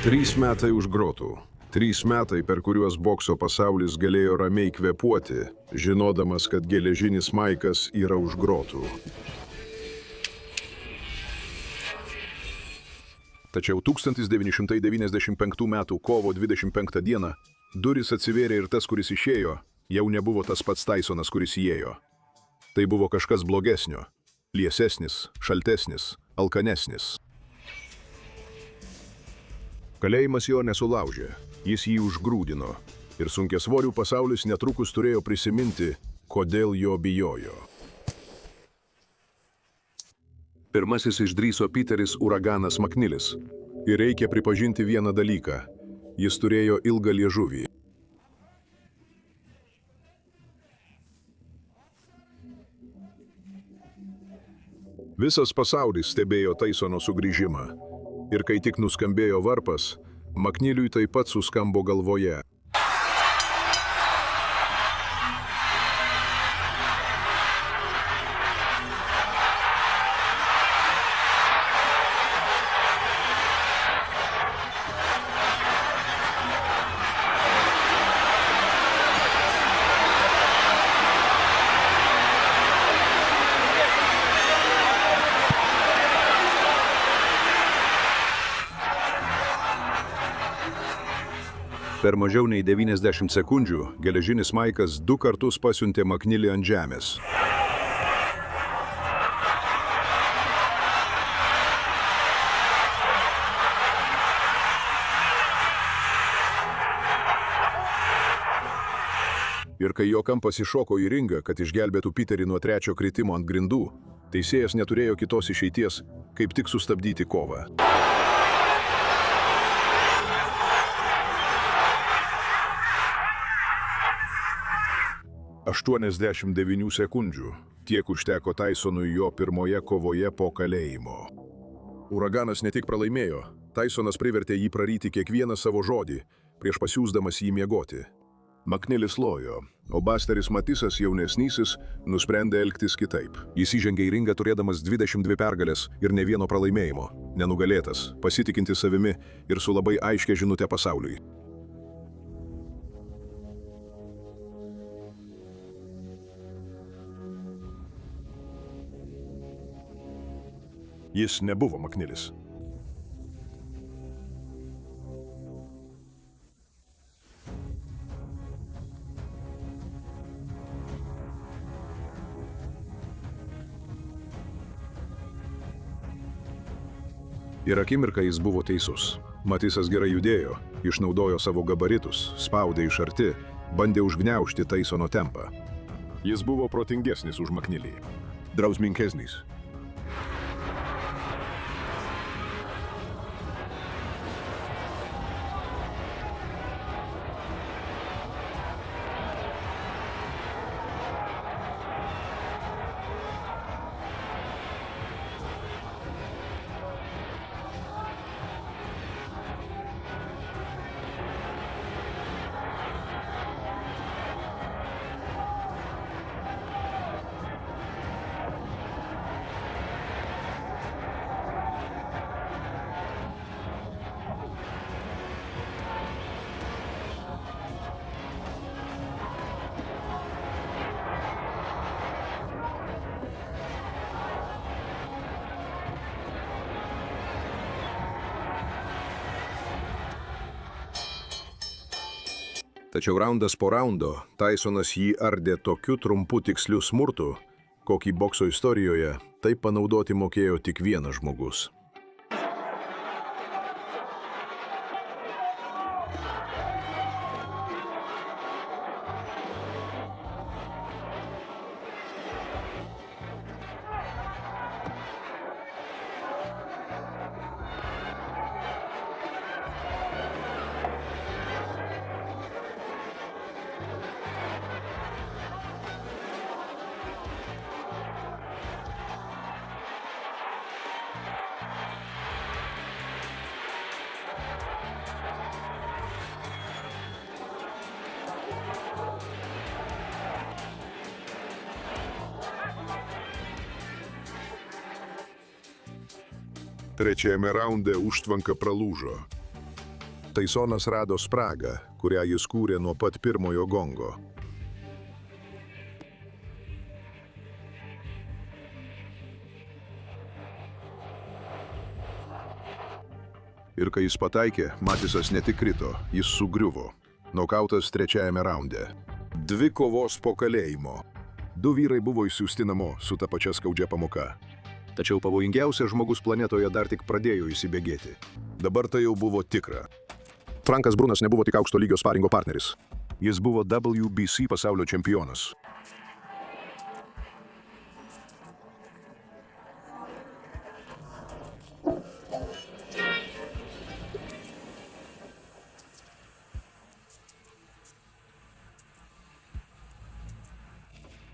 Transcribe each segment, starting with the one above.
3 metai už grotų. 3 metai, per kuriuos bokso pasaulis galėjo ramiai kvėpuoti, žinodamas, kad geležinis Maikas yra už grotų. Tačiau 1995 m. kovo 25 d. durys atsivėrė ir tas, kuris išėjo, jau nebuvo tas pats Tysonas, kuris įėjo. Tai buvo kažkas blogesnio, liesesnis, šaltesnis, alkanesnis. Kalėjimas jo nesulaužė, jis jį užgrūdino ir sunkiasvorių pasaulis netrukus turėjo prisiminti, kodėl jo bijojo. Pirmasis išdrįso Piteris Uraganas Maknilis. Ir reikia pripažinti vieną dalyką. Jis turėjo ilgą liežuvį. Visas pasaulis stebėjo Tysono sugrįžimą. Ir kai tik nuskambėjo varpas, Makniliui taip pat suskambo galvoje. Per mažiau nei 90 sekundžių geležinis Maikas 2 kartus pasiuntė Maknilį ant žemės. Ir kai jo kampas iššoko į ringą, kad išgelbėtų Piterį nuo 3. kritimo ant grindų, teisėjas neturėjo kitos išeities, kaip tik sustabdyti kovą. 89 sekundžių. Tiek užteko Tysonui jo pirmoje kovoje po kalėjimo. Uraganas ne tik pralaimėjo, Tysonas privertė jį praryti kiekvieną savo žodį, prieš pasiųsdamas jį miegoti. Maknilis lojo, o Busteris Matisas jaunesnysis nusprendė elgtis kitaip. Jis įžengė į ringą turėdamas 22 pergalės ir ne vieno pralaimėjimo. Nenugalėtas, pasitikintis savimi ir su labai aiškia žinute pasauliui. Jis nebuvo Maknilis. Ir akimirką jis buvo teisus. Matisas gerai judėjo, išnaudojo savo gabaritus, spaudė iš arti, bandė užgniaužti Tysono tempą. Jis buvo protingesnis už Maknilį. Drausminkesnis. Tačiau raundas po raundo Tysonas jį ardė tokiu trumpu tiksliu smurtu, kokį bokso istorijoje taip panaudoti mokėjo tik vienas žmogus. Trečiajame raunde užtvanka pralūžo. Tysonas rado spragą, kurią jis kūrė nuo pat pirmojo gongo. Ir kai jis pataikė, Matisas ne tik krito, jis sugriuvo. Nokautas trečiajame raunde. 2 kovos po kalėjimo. 2 vyrai buvo išsiųsti namo su ta pačia skaudžia pamoka. Tačiau pavojingiausias žmogus planetoje dar tik pradėjo įsibėgėti. Dabar tai jau buvo tikra. Frankas Brunas nebuvo tik aukšto lygio sparingo partneris. Jis buvo WBC pasaulio čempionas.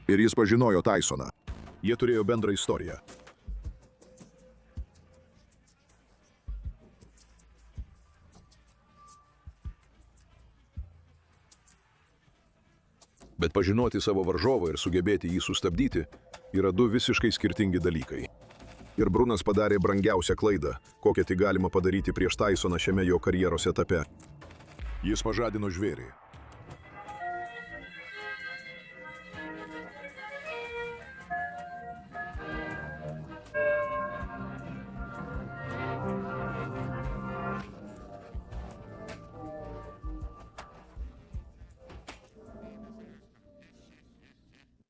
Ir jis pažinojo Tysoną. Jie turėjo bendrą istoriją. Bet pažinoti savo varžovą ir sugebėti jį sustabdyti yra 2 visiškai skirtingi dalykai. Ir Brunas padarė brangiausią klaidą, kokią tik galima padaryti prieš Tysoną šiame jo karjeros etape. Jis pažadino žvėrį.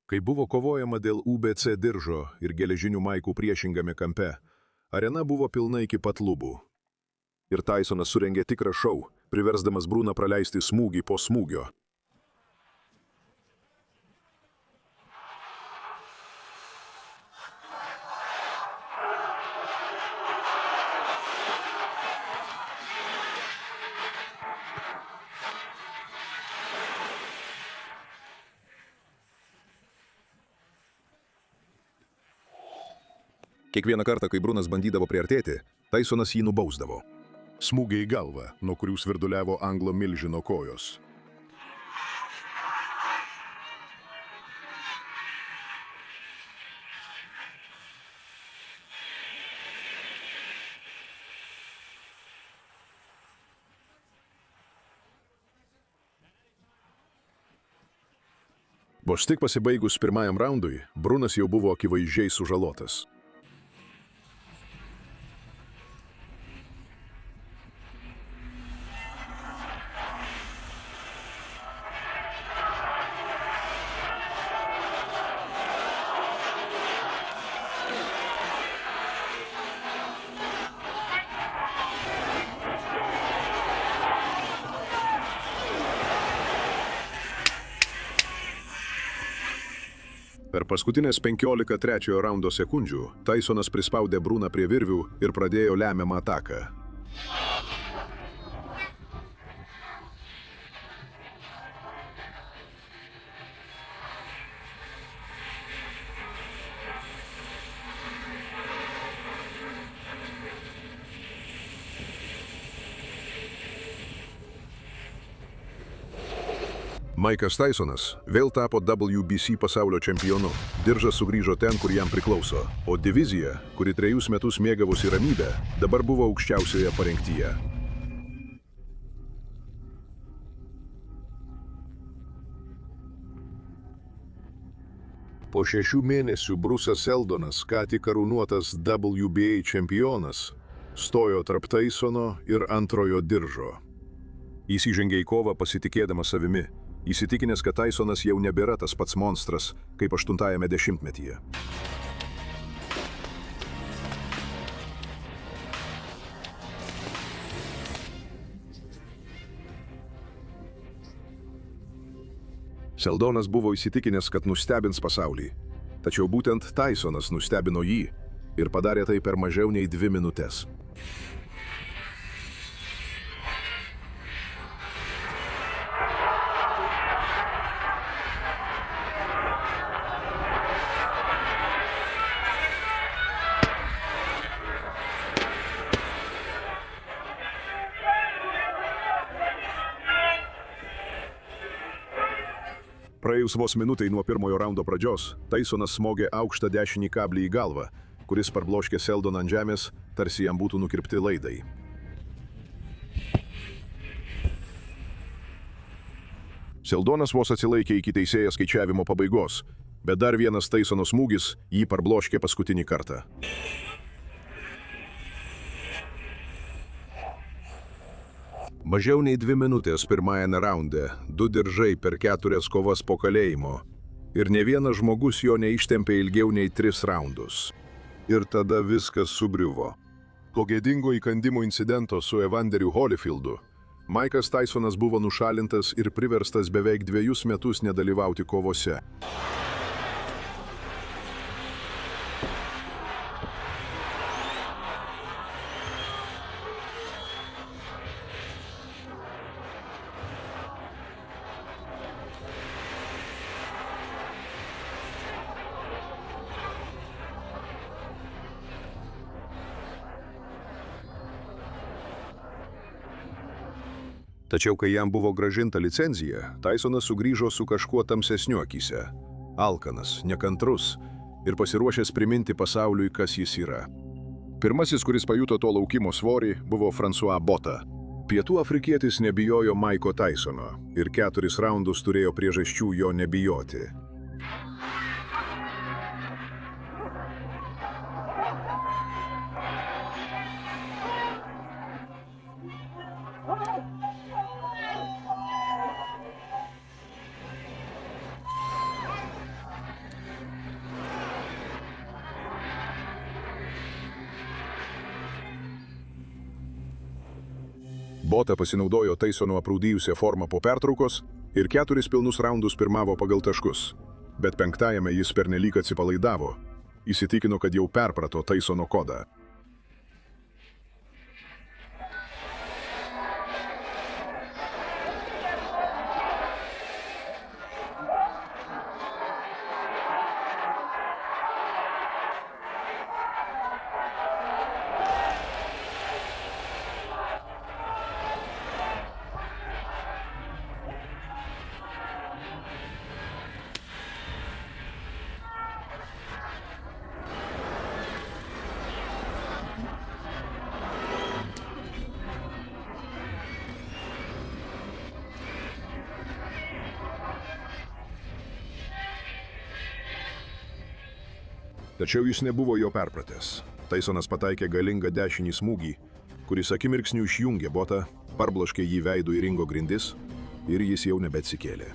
Kai buvo kovojama dėl UBC diržo ir geležinių maikų priešingame kampe, arena buvo pilna iki pat lubų. Ir Tysonas surengė tikrą šou, priversdamas Bruną praleisti smūgį po smūgio. Kiekvieną kartą, kai Brunas bandydavo priartėti, Tysonas jį nubausdavo. Smūgiai į galvą, nuo kurių svirduliavo anglo milžino kojos. Vos tik pasibaigus pirmajam raundui, Brunas jau buvo akivaizdžiai sužalotas. Per paskutinės 15 trečiojo raundo sekundžių Tysonas prispaudė Bruną prie virvių ir pradėjo lemiamą ataką. Maikas Tysonas vėl tapo WBC pasaulio čempionu. Diržas sugrįžo ten, kur jam priklauso, o divizija, kuri 3 metus mėgavosi ramybę, dabar buvo aukščiausioje parengtyje. Po 6 mėnesių Bruce'as Seldonas, ką tik karūnuotas WBA čempionas, stojo tarp Tysono ir antrojo diržo. Jis įžengė į kovą pasitikėdamas savimi, įsitikinęs, kad Tysonas jau nebėra tas pats monstras, kaip 8-ajame dešimtmetyje. Seldonas buvo įsitikinęs, kad nustebins pasaulį. Tačiau būtent Tysonas nustebino jį ir padarė tai per mažiau nei 2 minutes. Praėjus vos minutai nuo pirmojo raundo pradžios, Tysonas smogė aukštą dešinį kablį į galvą, kuris parbloškė Seldoną ant žemės, tarsi jam būtų nukirpti laidai. Seldonas vos atsilaikė iki teisėjo skaičiavimo pabaigos, bet dar vienas Taisono smūgis jį parbloškė paskutinį kartą. Mažiau nei 2 minutės pirmajame raunde, 2 diržai per 4 kovas po kalėjimo ir ne vienas žmogus jo neištempė ilgiau nei 3 raundus. Ir tada viskas sugriuvo. Po gėdingo įkandimo incidento su Evanderiu Holyfieldu, Maikas Taisonas buvo nušalintas ir priverstas beveik 2 metus nedalyvauti kovose. Tačiau, kai jam buvo grąžinta licenzija, Taisonas sugrįžo su kažkuo tamsesniu akyse. Alkanas, nekantrus ir pasiruošęs priminti pasauliui, kas jis yra. Pirmasis, kuris pajuto to laukimo svorį, buvo François Botha. Pietų afrikietis nebijojo Maiko Taisono ir 4 raundus turėjo priežasčių jo nebijoti. Botha pasinaudojo Taisono aprūdijusią formą po pertraukos ir 4 pilnus raundus pirmavo pagal taškus. Bet 5-ajame jis pernelyg atsipalaidavo, įsitikino, kad jau perprato Taisono kodą. Tačiau jis nebuvo jo perpratęs. Taisonas pataikė galingą dešinį smūgį, kuris akimirksniu išjungė Bothą, parbloškė jį veidu į ringo grindis ir jis jau nebeatsikėlė.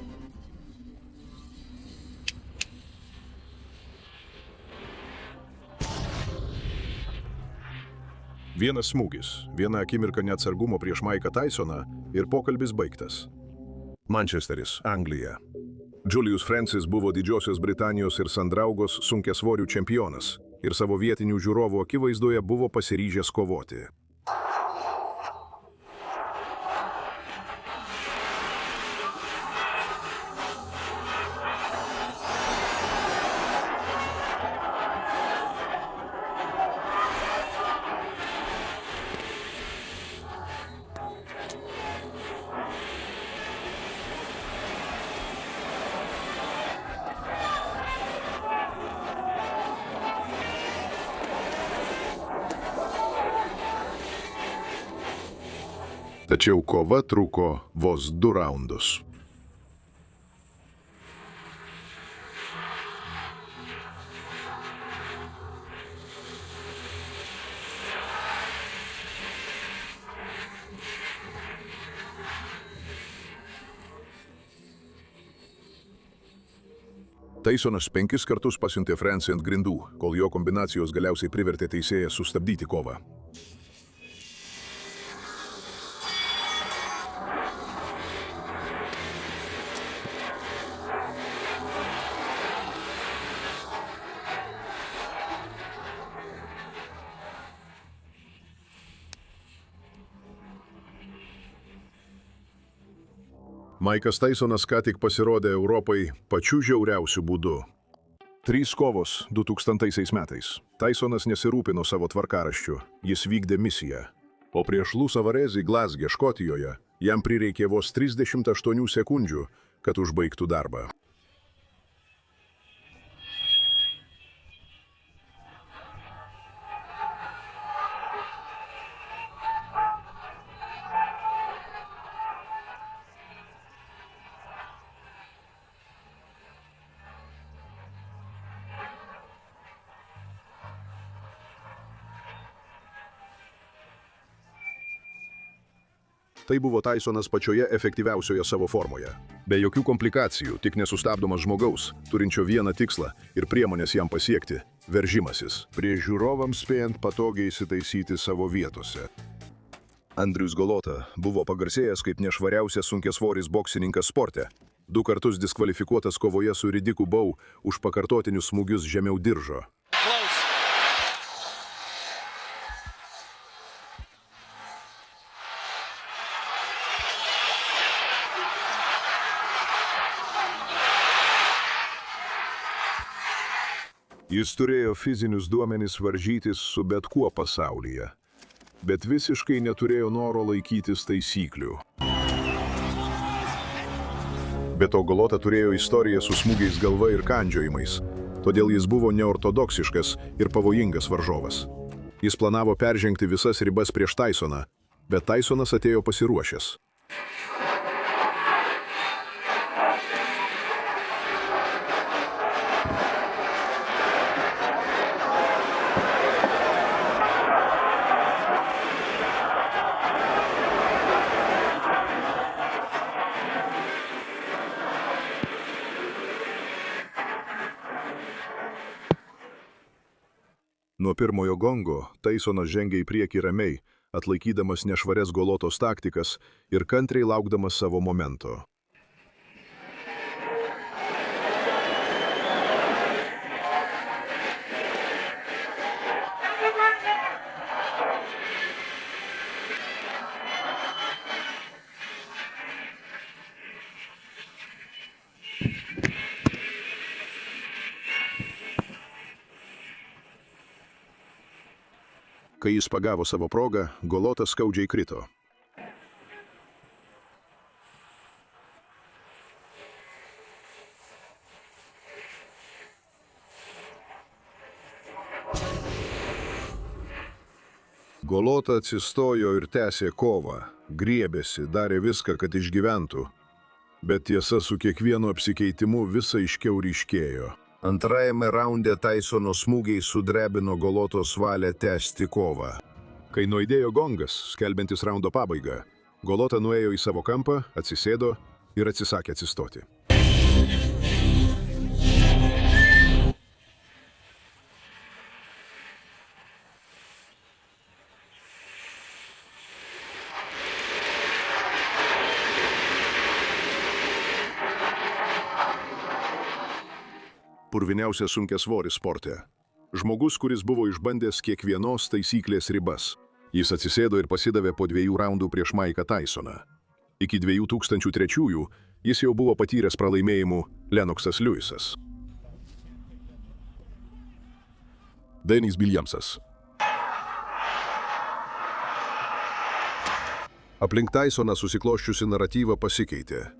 Vienas smūgis, viena akimirka neatsargumo prieš Maiką Taisoną ir pokalbis baigtas. Manchesteris, Anglija. Julius Francis buvo Didžiosios Britanijos ir Sandraugos sunkiasvorių čempionas ir savo vietinių žiūrovų akivaizdoje buvo pasiryžęs kovoti. Tačiau kova truko vos 2 raundus. Taisonas 5 kartus pasiuntė Francį ant grindų, kol jo kombinacijos galiausiai privertė teisėją sustabdyti kovą. Maikas Taisonas ką tik pasirodė Europai pačiu žiauriausiu būdu. 3 kovos 2000 metais. Taisonas nesirūpino savo tvarkaraščiu, jis vykdė misiją. O prieš Lou Savarezį Glasge, Škotijoje, jam prireikė vos 38 sekundžių, kad užbaigtų darbą. Tai buvo Tysonas pačioje efektyviausioje savo formoje. Be jokių komplikacijų, tik nesustabdomas žmogaus, turinčio vieną tikslą ir priemonės jam pasiekti – veržimasis. Prieš žiūrovams spėjant patogiai įsitaisyti savo vietose. Andrius Golota buvo pagarsėjęs kaip nešvariausias sunkiasvoris boksininkas sporte. 2 kartus diskvalifikuotas kovoje su Ridiku Bau už pakartotinius smūgius žemiau diržo. Jis turėjo fizinius duomenis varžytis su bet kuo pasaulyje, bet visiškai neturėjo noro laikytis taisyklių. Be to Golota turėjo istoriją su smūgiais galva ir kandžiojimais, todėl jis buvo neortodoksiškas ir pavojingas varžovas. Jis planavo peržengti visas ribas prieš Tysoną, bet Tysonas atėjo pasiruošęs. Nuo pirmojo gongo Tysonas žengė į priekį ramiai, atlaikydamas nešvarias Golotos taktikas ir kantriai laukdamas savo momento. Kai jis pagavo savo progą, Golota skaudžiai krito. Golota atsistojo ir tęsė kovą, griebėsi, darė viską, kad išgyventų, bet tiesa su kiekvienu apsikeitimu vis aiškiau ryškėjo. Antrajame raunde Tysono smūgiai sudrebino Golotos valią tęsti kovą. Kai nuaidėjo gongas, skelbiantis raundo pabaigą, Golota nuėjo į savo kampą, atsisėdo ir atsisakė atsistoti. Purviniausias sunkiasvoris sporte. Žmogus, kuris buvo išbandęs kiekvienos taisyklės ribas. Jis atsisėdo ir pasidavė po 2 raundų prieš Mike'ą Tysoną. Iki 2003 jis jau buvo patyręs pralaimėjimų Lennoxas Lewisas. Denis Williamsas. Aplink Tysoną susikloščiusi naratyva pasikeitė.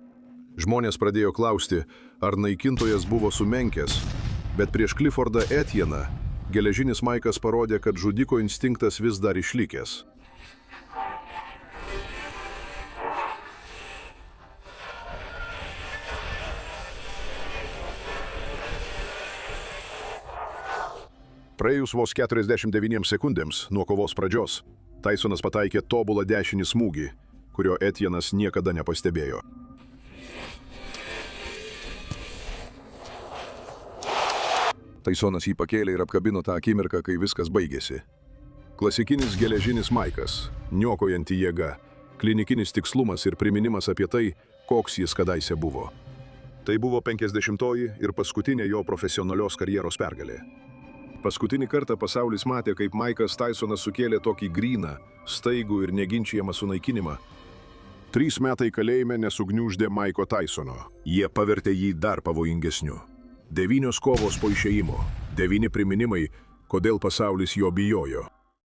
Žmonės pradėjo klausti, ar naikintojas buvo sumenkęs, bet prieš Cliffordą Etienną geležinis Mike'as parodė, kad žudiko instinktas vis dar išlikęs. Praėjus vos 49 sekundėms nuo kovos pradžios, Tysonas pataikė tobulą dešinį smūgį, kurio Etienas niekada nepastebėjo. Tysonas jį pakėlė ir apkabino tą akimirką, kai viskas baigėsi. Klasikinis geležinis Mike'as, niokojanti jėga, klinikinis tikslumas ir priminimas apie tai, koks jis kadaise buvo. Tai buvo 50-oji ir paskutinė jo profesionalios karjeros pergalė. Paskutinį kartą pasaulis matė, kaip Mike'as Tysonas sukėlė tokį gryną, staigų ir neginčijamą sunaikinimą. 3 metai kalėjime nesugniuždė Mike'o Tysono. Jie pavertė jį dar pavojingesniu. 9 kovos po išėjimo, 9 priminimai, kodėl pasaulis jo bijojo.